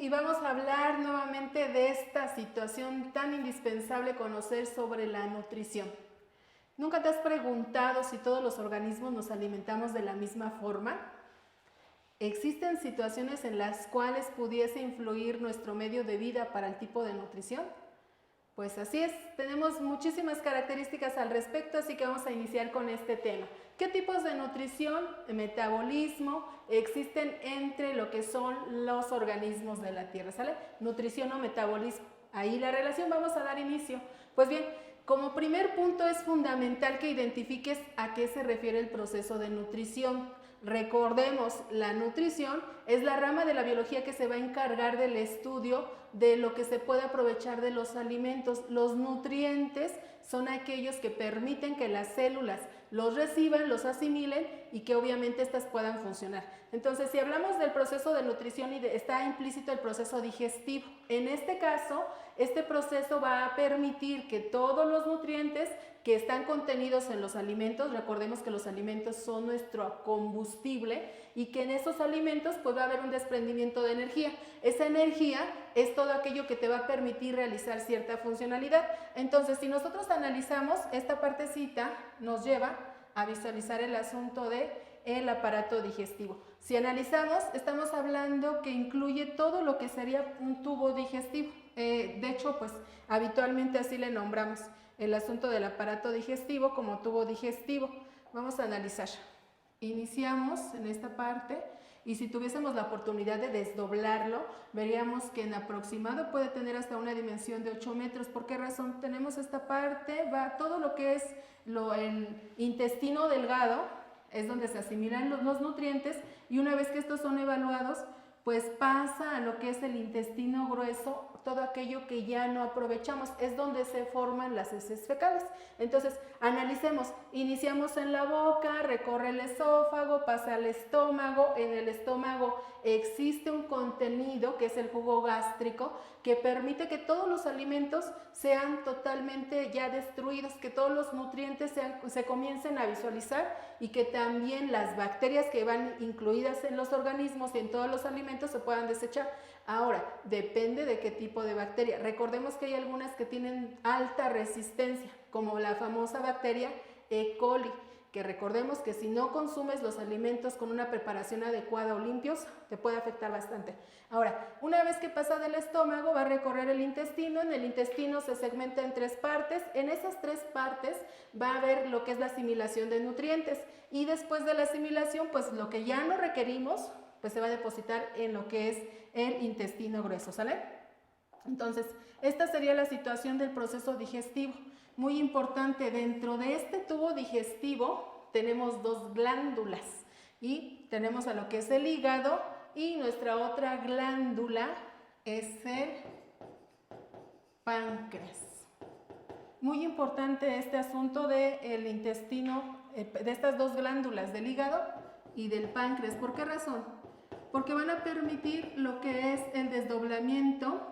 y vamos a hablar nuevamente de esta situación tan indispensable conocer sobre la nutrición. ¿Nunca te has preguntado si todos los organismos nos alimentamos de la misma forma? ¿Existen situaciones en las cuales pudiese influir nuestro medio de vida para el tipo de nutrición? Pues así es, tenemos muchísimas características al respecto, así que vamos a iniciar con este tema. ¿Qué tipos de nutrición, metabolismo existen entre lo que son los organismos de la Tierra? ¿Sale? Nutrición o metabolismo. Ahí la relación, vamos a dar inicio. Pues bien, como primer punto es fundamental que identifiques a qué se refiere el proceso de nutrición. Recordemos, la nutrición es la rama de la biología que se va a encargar del estudio de lo que se puede aprovechar de los alimentos. Los nutrientes son aquellos que permiten que las células los reciban, los asimilen y que obviamente éstas puedan funcionar. Entonces, si hablamos del proceso de nutrición, está implícito el proceso digestivo. En este caso, este proceso va a permitir que todos los nutrientes que están contenidos en los alimentos, recordemos que los alimentos son nuestro combustible y que en esos alimentos pues va a haber un desprendimiento de energía. Esa energía es todo aquello que te va a permitir realizar cierta funcionalidad. Entonces, si nosotros analizamos, esta partecita nos lleva a visualizar el asunto del aparato digestivo. Si analizamos, estamos hablando que incluye todo lo que sería un tubo digestivo. De hecho, pues habitualmente así le nombramos el asunto del aparato digestivo como tubo digestivo. Vamos a analizar. Iniciamos en esta parte y si tuviésemos la oportunidad de desdoblarlo, veríamos que en aproximado puede tener hasta una dimensión de 8 metros. ¿Por qué razón? Tenemos esta parte, va todo lo que es el intestino delgado, es donde se asimilan los nutrientes, y una vez que estos son evaluados, pues pasa a lo que es el intestino grueso, todo aquello que ya no aprovechamos, es donde se forman las heces fecales. Entonces, analicemos, iniciamos en la boca, recorre el esófago, pasa al estómago, en el estómago existe un contenido que es el jugo gástrico, que permite que todos los alimentos sean totalmente ya destruidos, que todos los nutrientes se comiencen a visualizar y que también las bacterias que van incluidas en los organismos y en todos los alimentos se puedan desechar. Ahora, depende de qué tipo de bacteria. Recordemos que hay algunas que tienen alta resistencia, como la famosa bacteria E. coli, que recordemos que si no consumes los alimentos con una preparación adecuada o limpios, te puede afectar bastante. Ahora, una vez que pasa del estómago, va a recorrer el intestino. En el intestino se segmenta en 3 partes. En esas 3 partes va a haber lo que es la asimilación de nutrientes. Y después de la asimilación, pues lo que ya no requerimos, pues se va a depositar en lo que es el intestino grueso, ¿sale? Entonces, esta sería la situación del proceso digestivo. Muy importante, dentro de este tubo digestivo tenemos 2 glándulas y tenemos a lo que es el hígado y nuestra otra glándula es el páncreas. Muy importante este asunto del intestino, de estas 2 glándulas, del hígado y del páncreas. ¿Por qué razón? Porque van a permitir lo que es el desdoblamiento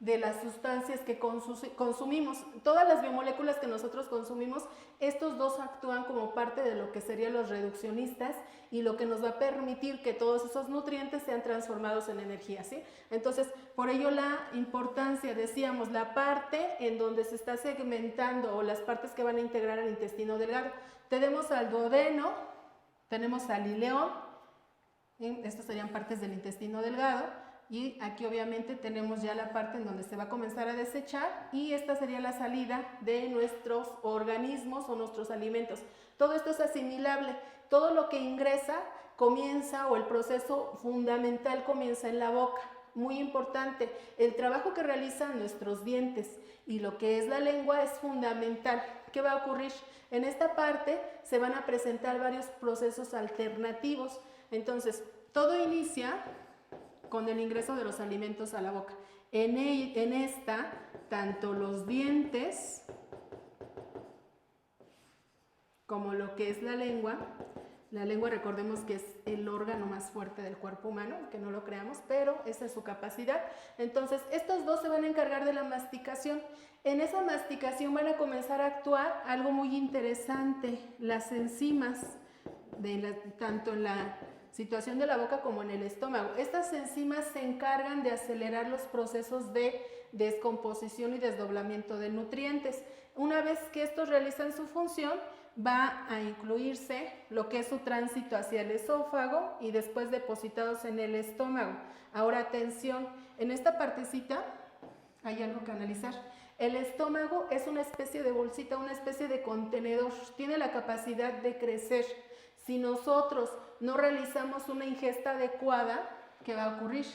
de las sustancias que consumimos. Todas las biomoléculas que nosotros consumimos, estos 2 actúan como parte de lo que serían los reduccionistas y lo que nos va a permitir que todos esos nutrientes sean transformados en energía, ¿sí? Entonces, por ello la importancia, decíamos, la parte en donde se está segmentando o las partes que van a integrar al intestino delgado. Tenemos al duodeno, tenemos al ileón, estas serían partes del intestino delgado, y aquí obviamente tenemos ya la parte en donde se va a comenzar a desechar y esta sería la salida de nuestros organismos o nuestros alimentos. Todo esto es asimilable, todo lo que ingresa comienza, o el proceso fundamental comienza en la boca. Muy importante, el trabajo que realizan nuestros dientes y lo que es la lengua es fundamental. ¿Qué va a ocurrir? En esta parte se van a presentar varios procesos alternativos. Entonces, todo inicia con el ingreso de los alimentos a la boca. En esta, tanto los dientes como lo que es la lengua recordemos que es el órgano más fuerte del cuerpo humano, que no lo creamos, pero esa es su capacidad. Entonces, estos 2 se van a encargar de la masticación. En esa masticación van a comenzar a actuar algo muy interesante, las enzimas, tanto en la situación de la boca como en el estómago. Estas enzimas se encargan de acelerar los procesos de descomposición y desdoblamiento de nutrientes. Una vez que estos realizan su función, va a incluirse lo que es su tránsito hacia el esófago y después depositados en el estómago. Ahora atención, en esta partecita hay algo que analizar. El estómago es una especie de bolsita, una especie de contenedor, tiene la capacidad de crecer. Si nosotros no realizamos una ingesta adecuada, ¿qué va a ocurrir?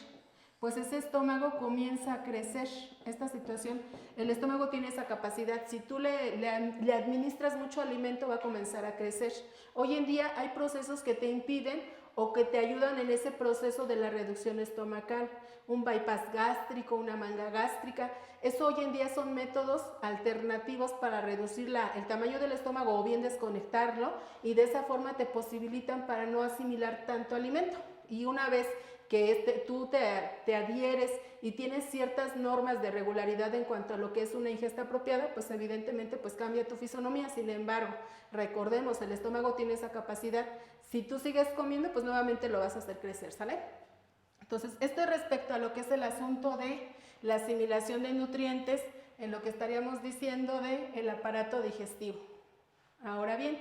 Pues ese estómago comienza a crecer. Esta situación, el estómago tiene esa capacidad. Si tú le administras mucho alimento, va a comenzar a crecer. Hoy en día hay procesos que te impiden o que te ayudan en ese proceso de la reducción estomacal. Un bypass gástrico, una manga gástrica. Eso hoy en día son métodos alternativos para reducir el tamaño del estómago o bien desconectarlo, y de esa forma te posibilitan para no asimilar tanto alimento. Y una vez que tú te adhieres y tienes ciertas normas de regularidad en cuanto a lo que es una ingesta apropiada, pues evidentemente pues cambia tu fisonomía. Sin embargo, recordemos, el estómago tiene esa capacidad. Si tú sigues comiendo, pues nuevamente lo vas a hacer crecer, ¿sale? Entonces, esto es respecto a lo que es el asunto de la asimilación de nutrientes, en lo que estaríamos diciendo del aparato digestivo. Ahora bien,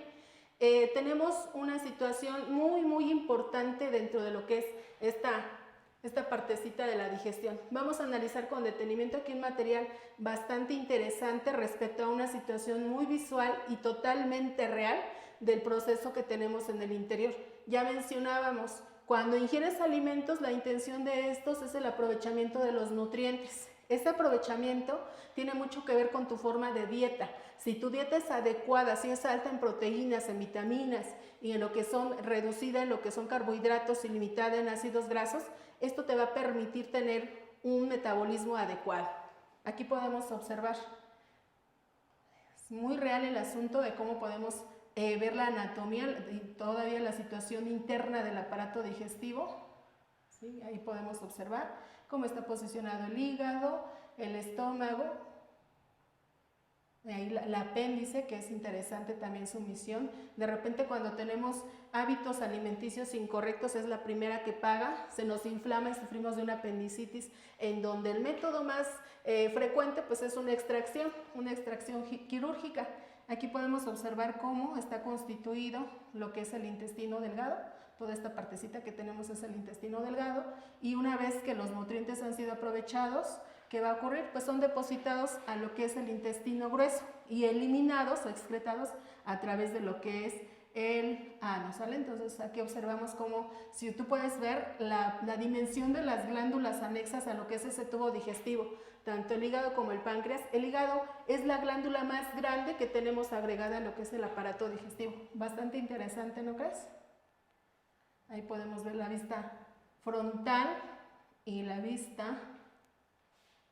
tenemos una situación muy importante dentro de lo que es esta partecita de la digestión. Vamos a analizar con detenimiento aquí un material bastante interesante respecto a una situación muy visual y totalmente real del proceso que tenemos en el interior. Ya mencionábamos, cuando ingieres alimentos, la intención de estos es el aprovechamiento de los nutrientes. Ese aprovechamiento tiene mucho que ver con tu forma de dieta. Si tu dieta es adecuada, si es alta en proteínas, en vitaminas y en lo que son reducida en lo que son carbohidratos y limitada en ácidos grasos, esto te va a permitir tener un metabolismo adecuado. Aquí podemos observar, es muy real el asunto de cómo podemos ver la anatomía y todavía la situación interna del aparato digestivo. ¿Sí? Ahí podemos observar cómo está posicionado el hígado, el estómago, ahí la apéndice, que es interesante también su misión. De repente cuando tenemos hábitos alimenticios incorrectos es la primera que paga, se nos inflama y sufrimos de una apendicitis, en donde el método más frecuente pues es una extracción quirúrgica. Aquí podemos observar cómo está constituido lo que es el intestino delgado. Toda esta partecita que tenemos es el intestino delgado, y una vez que los nutrientes han sido aprovechados, ¿qué va a ocurrir? Pues son depositados a lo que es el intestino grueso y eliminados o excretados a través de lo que es el ano, ¿sale? Entonces aquí observamos cómo, si tú puedes ver la dimensión de las glándulas anexas a lo que es ese tubo digestivo, tanto el hígado como el páncreas. El hígado es la glándula más grande que tenemos agregada a lo que es el aparato digestivo. Bastante interesante, ¿no crees? Ahí podemos ver la vista frontal y la vista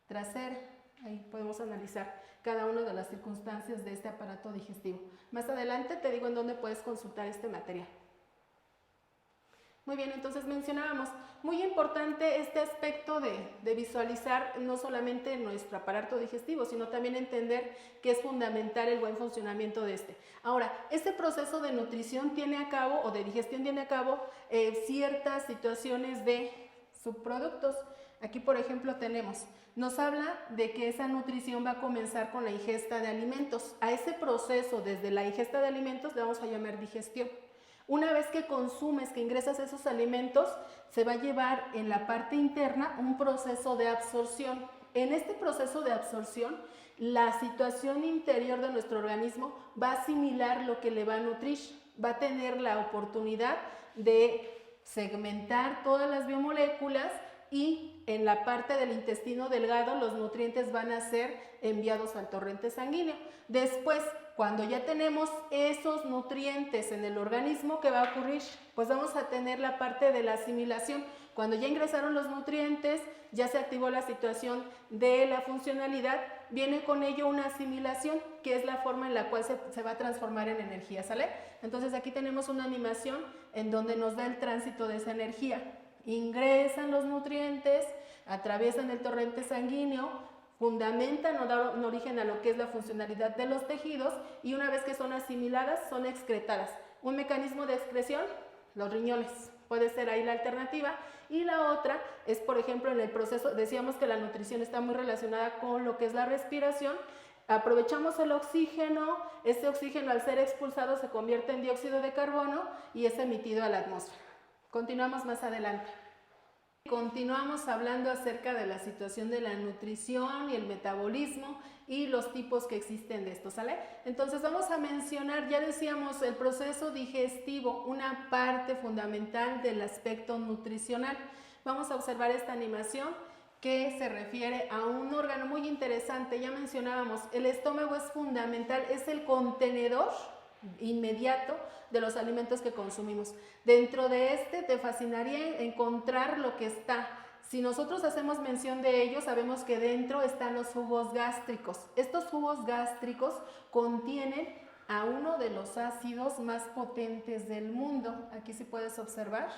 trasera. Ahí podemos analizar cada una de las circunstancias de este aparato digestivo. Más adelante te digo en dónde puedes consultar este material. Muy bien, entonces mencionábamos, muy importante este aspecto de visualizar no solamente nuestro aparato digestivo, sino también entender que es fundamental el buen funcionamiento de este. Ahora, este proceso de nutrición tiene a cabo, o de digestión tiene a cabo, ciertas situaciones de subproductos. Aquí, por ejemplo, nos habla de que esa nutrición va a comenzar con la ingesta de alimentos. A ese proceso, desde la ingesta de alimentos, le vamos a llamar digestión. Una vez que consumes, que ingresas esos alimentos, se va a llevar en la parte interna un proceso de absorción. En este proceso de absorción, la situación interior de nuestro organismo va a asimilar lo que le va a nutrir, va a tener la oportunidad de segmentar todas las biomoléculas, y en la parte del intestino delgado los nutrientes van a ser enviados al torrente sanguíneo. Después, cuando ya tenemos esos nutrientes en el organismo, ¿qué va a ocurrir? Pues vamos a tener la parte de la asimilación. Cuando ya ingresaron los nutrientes, ya se activó la situación de la funcionalidad, viene con ello una asimilación, que es la forma en la cual se va a transformar en energía, ¿sale? Entonces aquí tenemos una animación en donde nos da el tránsito de esa energía. Ingresan los nutrientes, atraviesan el torrente sanguíneo, fundamentan o dan origen a lo que es la funcionalidad de los tejidos, y una vez que son asimiladas, son excretadas. Un mecanismo de excreción, los riñones. puede ser ahí la alternativa. Y la otra es, por ejemplo, en el proceso, decíamos que la nutrición está muy relacionada con lo que es la respiración. Aprovechamos el oxígeno, ese oxígeno al ser expulsado se convierte en dióxido de carbono y es emitido a la atmósfera. Continuamos más adelante. Continuamos hablando acerca de la situación de la nutrición y el metabolismo y los tipos que existen de esto, ¿sale? Entonces vamos a mencionar, ya decíamos, el proceso digestivo, una parte fundamental del aspecto nutricional. Vamos a observar esta animación que se refiere a un órgano muy interesante. Ya mencionábamos, el estómago es fundamental, es el contenedor inmediato de los alimentos que consumimos. Dentro de este te fascinaría encontrar lo que está. Si nosotros hacemos mención de ello, sabemos que dentro están los jugos gástricos. Estos jugos gástricos contienen a uno de los ácidos más potentes del mundo. Aquí sí puedes observar.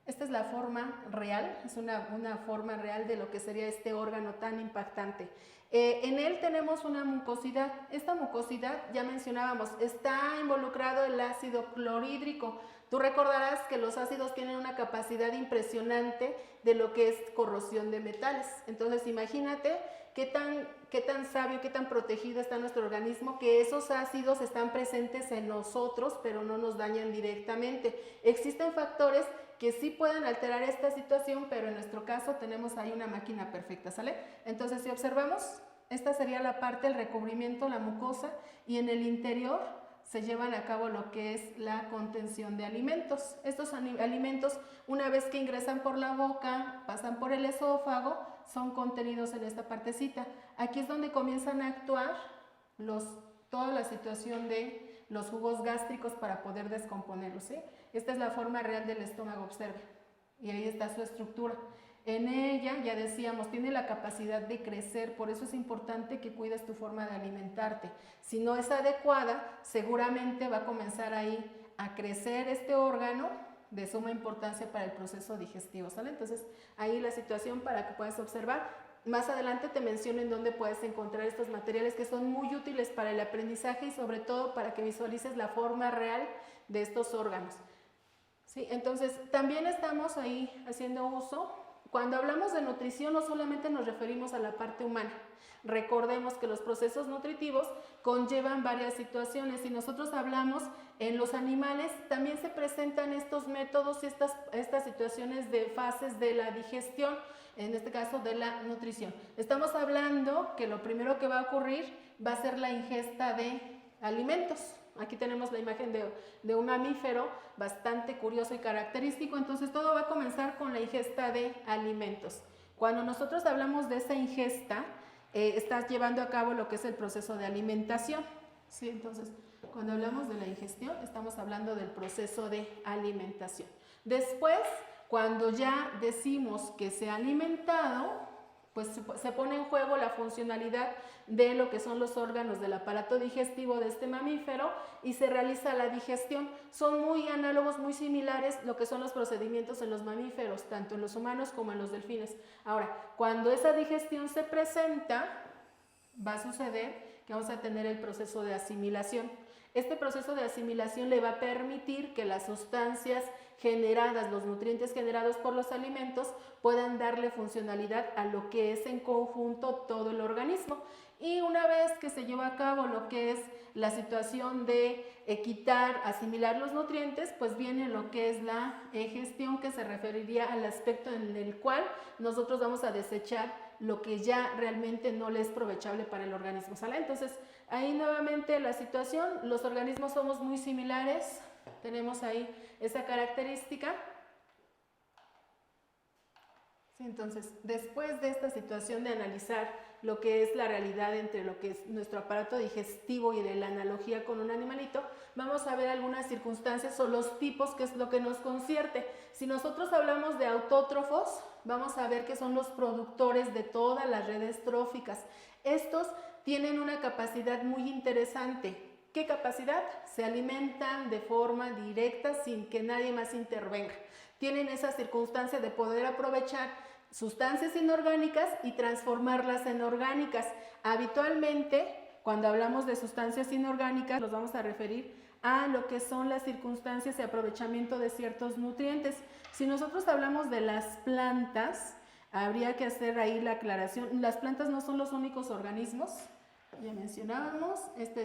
Esta es la forma real, es una forma real de lo que sería este órgano tan impactante. En él tenemos una mucosidad. Esta mucosidad, ya mencionábamos, está involucrado el ácido clorhídrico. Tú recordarás que los ácidos tienen una capacidad impresionante de lo que es corrosión de metales. Entonces imagínate qué tan sabio, qué tan protegido está nuestro organismo, que esos ácidos están presentes en nosotros, pero no nos dañan directamente. Existen factores que sí pueden alterar esta situación, pero en nuestro caso tenemos ahí una máquina perfecta, ¿sale? Entonces, si observamos, esta sería la parte, el recubrimiento, la mucosa, y en el interior se llevan a cabo lo que es la contención de alimentos. Estos alimentos, una vez que ingresan por la boca, pasan por el esófago, son contenidos en esta partecita. Aquí es donde comienzan a actuar toda la situación de los jugos gástricos para poder descomponerlos, ¿sí? Esta es la forma real del estómago, observe, y ahí está su estructura. En ella, ya decíamos, tiene la capacidad de crecer, por eso es importante que cuides tu forma de alimentarte. Si no es adecuada, seguramente va a comenzar ahí a crecer este órgano de suma importancia para el proceso digestivo, ¿sale? Entonces, ahí la situación para que puedas observar. Más adelante te menciono en dónde puedes encontrar estos materiales que son muy útiles para el aprendizaje y sobre todo para que visualices la forma real de estos órganos. ¿Sí? Entonces, también estamos ahí haciendo uso. Cuando hablamos de nutrición no solamente nos referimos a la parte humana. Recordemos que los procesos nutritivos conllevan varias situaciones. Si nosotros hablamos en los animales, también se presentan estos métodos y estas situaciones de fases de la digestión, en este caso de la nutrición. Estamos hablando que lo primero que va a ocurrir va a ser la ingesta de alimentos. Aquí tenemos la imagen de un mamífero bastante curioso y característico. Entonces todo va a comenzar con la ingesta de alimentos. Cuando nosotros hablamos de esa ingesta, estás llevando a cabo lo que es el proceso de alimentación, ¿sí? Entonces, cuando hablamos de la ingestión, estamos hablando del proceso de alimentación. Después, cuando ya decimos que se ha alimentado, pues se pone en juego la funcionalidad de lo que son los órganos del aparato digestivo de este mamífero y se realiza la digestión. Son muy análogos, muy similares lo que son los procedimientos en los mamíferos, tanto en los humanos como en los delfines. Ahora, cuando esa digestión se presenta, va a suceder que vamos a tener el proceso de asimilación. Este proceso de asimilación le va a permitir que las sustancias generadas, los nutrientes generados por los alimentos, puedan darle funcionalidad a lo que es en conjunto todo el organismo. Y una vez que se lleva a cabo lo que es la situación de quitar, asimilar los nutrientes, pues viene lo que es la egestión, que se referiría al aspecto en el cual nosotros vamos a desechar lo que ya realmente no le es provechable para el organismo, ¿sale? Entonces, ahí nuevamente la situación, los organismos somos muy similares, tenemos ahí esa característica. Sí, entonces, después de esta situación de analizar lo que es la realidad entre lo que es nuestro aparato digestivo y de la analogía con un animalito, vamos a ver algunas circunstancias o los tipos, que es lo que nos concierne. Si nosotros hablamos de autótrofos, vamos a ver que son los productores de todas las redes tróficas. Estos tienen una capacidad muy interesante. ¿Qué capacidad? Se alimentan de forma directa sin que nadie más intervenga. Tienen esa circunstancia de poder aprovechar sustancias inorgánicas y transformarlas en orgánicas. Habitualmente, Cuando hablamos de sustancias inorgánicas, nos vamos a referir a lo que son las circunstancias de aprovechamiento de ciertos nutrientes. Si nosotros hablamos de las plantas, habría que hacer ahí la aclaración. Las plantas no son los únicos organismos, ya mencionábamos,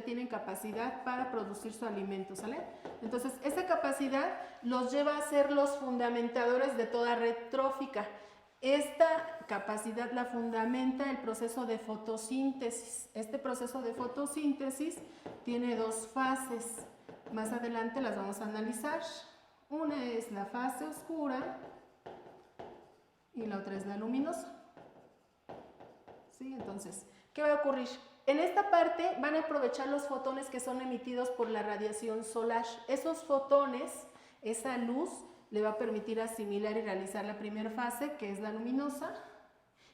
tienen capacidad para producir su alimento, ¿sale? Entonces, esa capacidad los lleva a ser los fundamentadores de toda red trófica. Esta capacidad la fundamenta el proceso de fotosíntesis. Este proceso de fotosíntesis tiene dos fases. Más adelante las vamos a analizar. Una es la fase oscura y la otra es la luminosa. ¿Sí? Entonces, ¿qué va a ocurrir? En esta parte van a aprovechar los fotones que son emitidos por la radiación solar. Esos fotones, esa luz, le va a permitir asimilar y realizar la primera fase, que es la luminosa,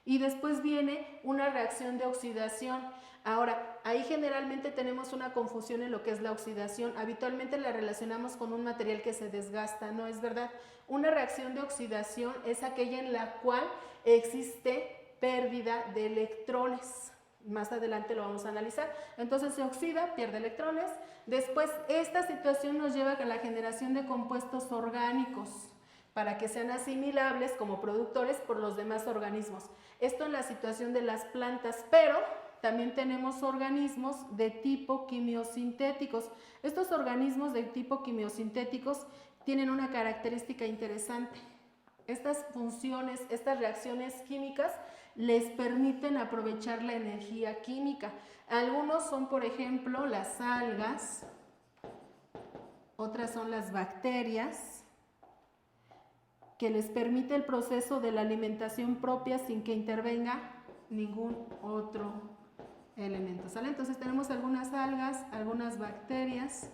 y después viene una reacción de oxidación. Ahora, ahí generalmente tenemos una confusión en lo que es la oxidación. Habitualmente la relacionamos con un material que se desgasta, ¿no es verdad? Una reacción de oxidación es aquella en la cual existe pérdida de electrones. Más adelante lo vamos a analizar. Entonces se oxida, pierde electrones. Después esta situación nos lleva a la generación de compuestos orgánicos para que sean asimilables como productores por los demás organismos. Esto en la situación de las plantas, pero también tenemos organismos de tipo quimiosintéticos. Estos organismos de tipo quimiosintéticos tienen una característica interesante. Estas funciones, estas reacciones químicas les permiten aprovechar la energía química. Algunos son, por ejemplo, las algas, otras son las bacterias, que les permite el proceso de la alimentación propia sin que intervenga ningún otro elemento, ¿sale? Entonces tenemos algunas algas, algunas bacterias.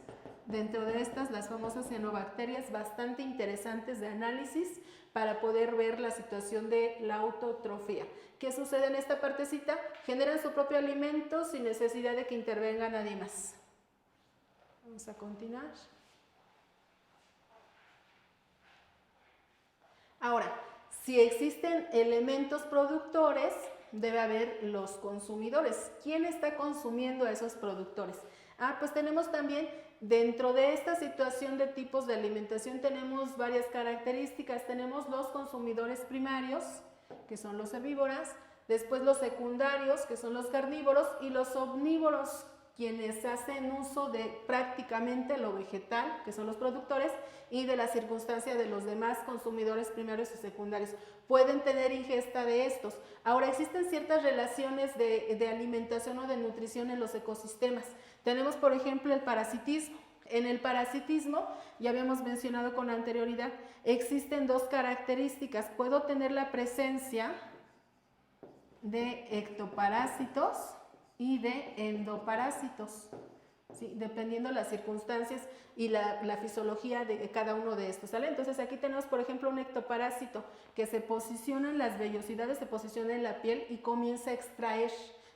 Dentro de estas, las famosas cianobacterias, bastante interesantes de análisis para poder ver la situación de la autotrofía. ¿Qué sucede en esta partecita? Generan su propio alimento sin necesidad de que intervenga nadie más. Vamos a continuar. Ahora, si existen elementos productores, debe haber los consumidores. ¿Quién está consumiendo a esos productores? Pues tenemos también, dentro de esta situación de tipos de alimentación, tenemos varias características. Tenemos los consumidores primarios, que son los herbívoros, después los secundarios, que son los carnívoros, y los omnívoros, quienes hacen uso de prácticamente lo vegetal, que son los productores, y de la circunstancia de los demás consumidores primarios y secundarios. Pueden tener ingesta de estos. Ahora, existen ciertas relaciones de alimentación o de nutrición en los ecosistemas. Tenemos, por ejemplo, el parasitismo. En el parasitismo, ya habíamos mencionado con anterioridad, existen dos características. Puedo tener la presencia de ectoparásitos y de endoparásitos, ¿sí? Dependiendo las circunstancias y la fisiología de cada uno de estos, ¿sale? Entonces aquí tenemos, por ejemplo, un ectoparásito que se posiciona en las vellosidades, se posiciona en la piel y comienza a extraer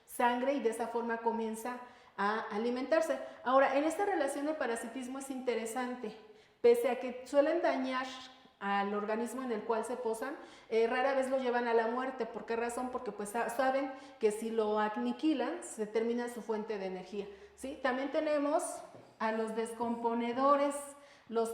sangre y de esa forma comienza a alimentarse. Ahora, en esta relación de parasitismo es interesante, pese a que suelen dañar al organismo en el cual se posan, rara vez lo llevan a la muerte. ¿Por qué razón? Porque pues saben que si lo aniquilan se termina su fuente de energía, ¿sí? También tenemos a los descomponedores, los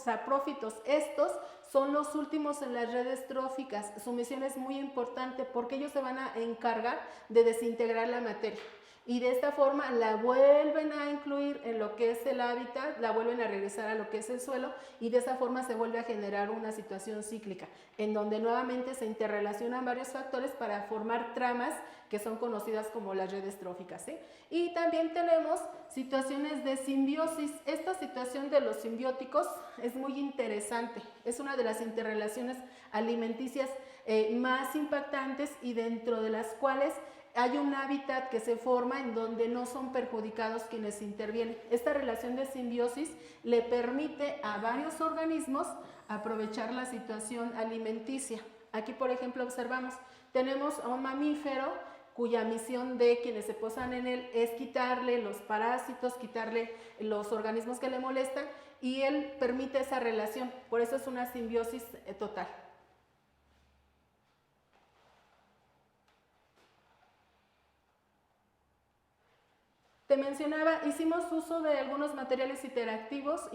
saprófitos. Estos son los últimos en las redes tróficas. Su misión es muy importante porque ellos se van a encargar de desintegrar la materia y de esta forma la vuelven a incluir en lo que es el hábitat, la vuelven a regresar a lo que es el suelo y de esa forma se vuelve a generar una situación cíclica en donde nuevamente se interrelacionan varios factores para formar tramas que son conocidas como las redes tróficas, ¿sí? Y también tenemos situaciones de simbiosis. Esta situación de los simbióticos es muy interesante, es una de las interrelaciones alimenticias más impactantes y dentro de las cuales hay un hábitat que se forma en donde no son perjudicados quienes intervienen. Esta relación de simbiosis le permite a varios organismos aprovechar la situación alimenticia. Aquí, por ejemplo, observamos, tenemos a un mamífero cuya misión de quienes se posan en él es quitarle los parásitos, quitarle los organismos que le molestan y él permite esa relación. Por eso es una simbiosis total. te mencionaba, hicimos uso de algunos materiales interactivos,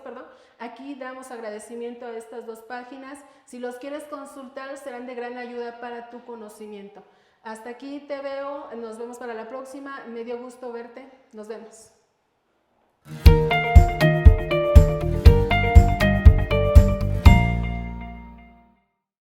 perdón. Aquí damos agradecimiento a estas dos páginas. Si los quieres consultar, serán de gran ayuda para tu conocimiento. Hasta aquí te veo, nos vemos para la próxima. Me dio gusto verte. Nos vemos.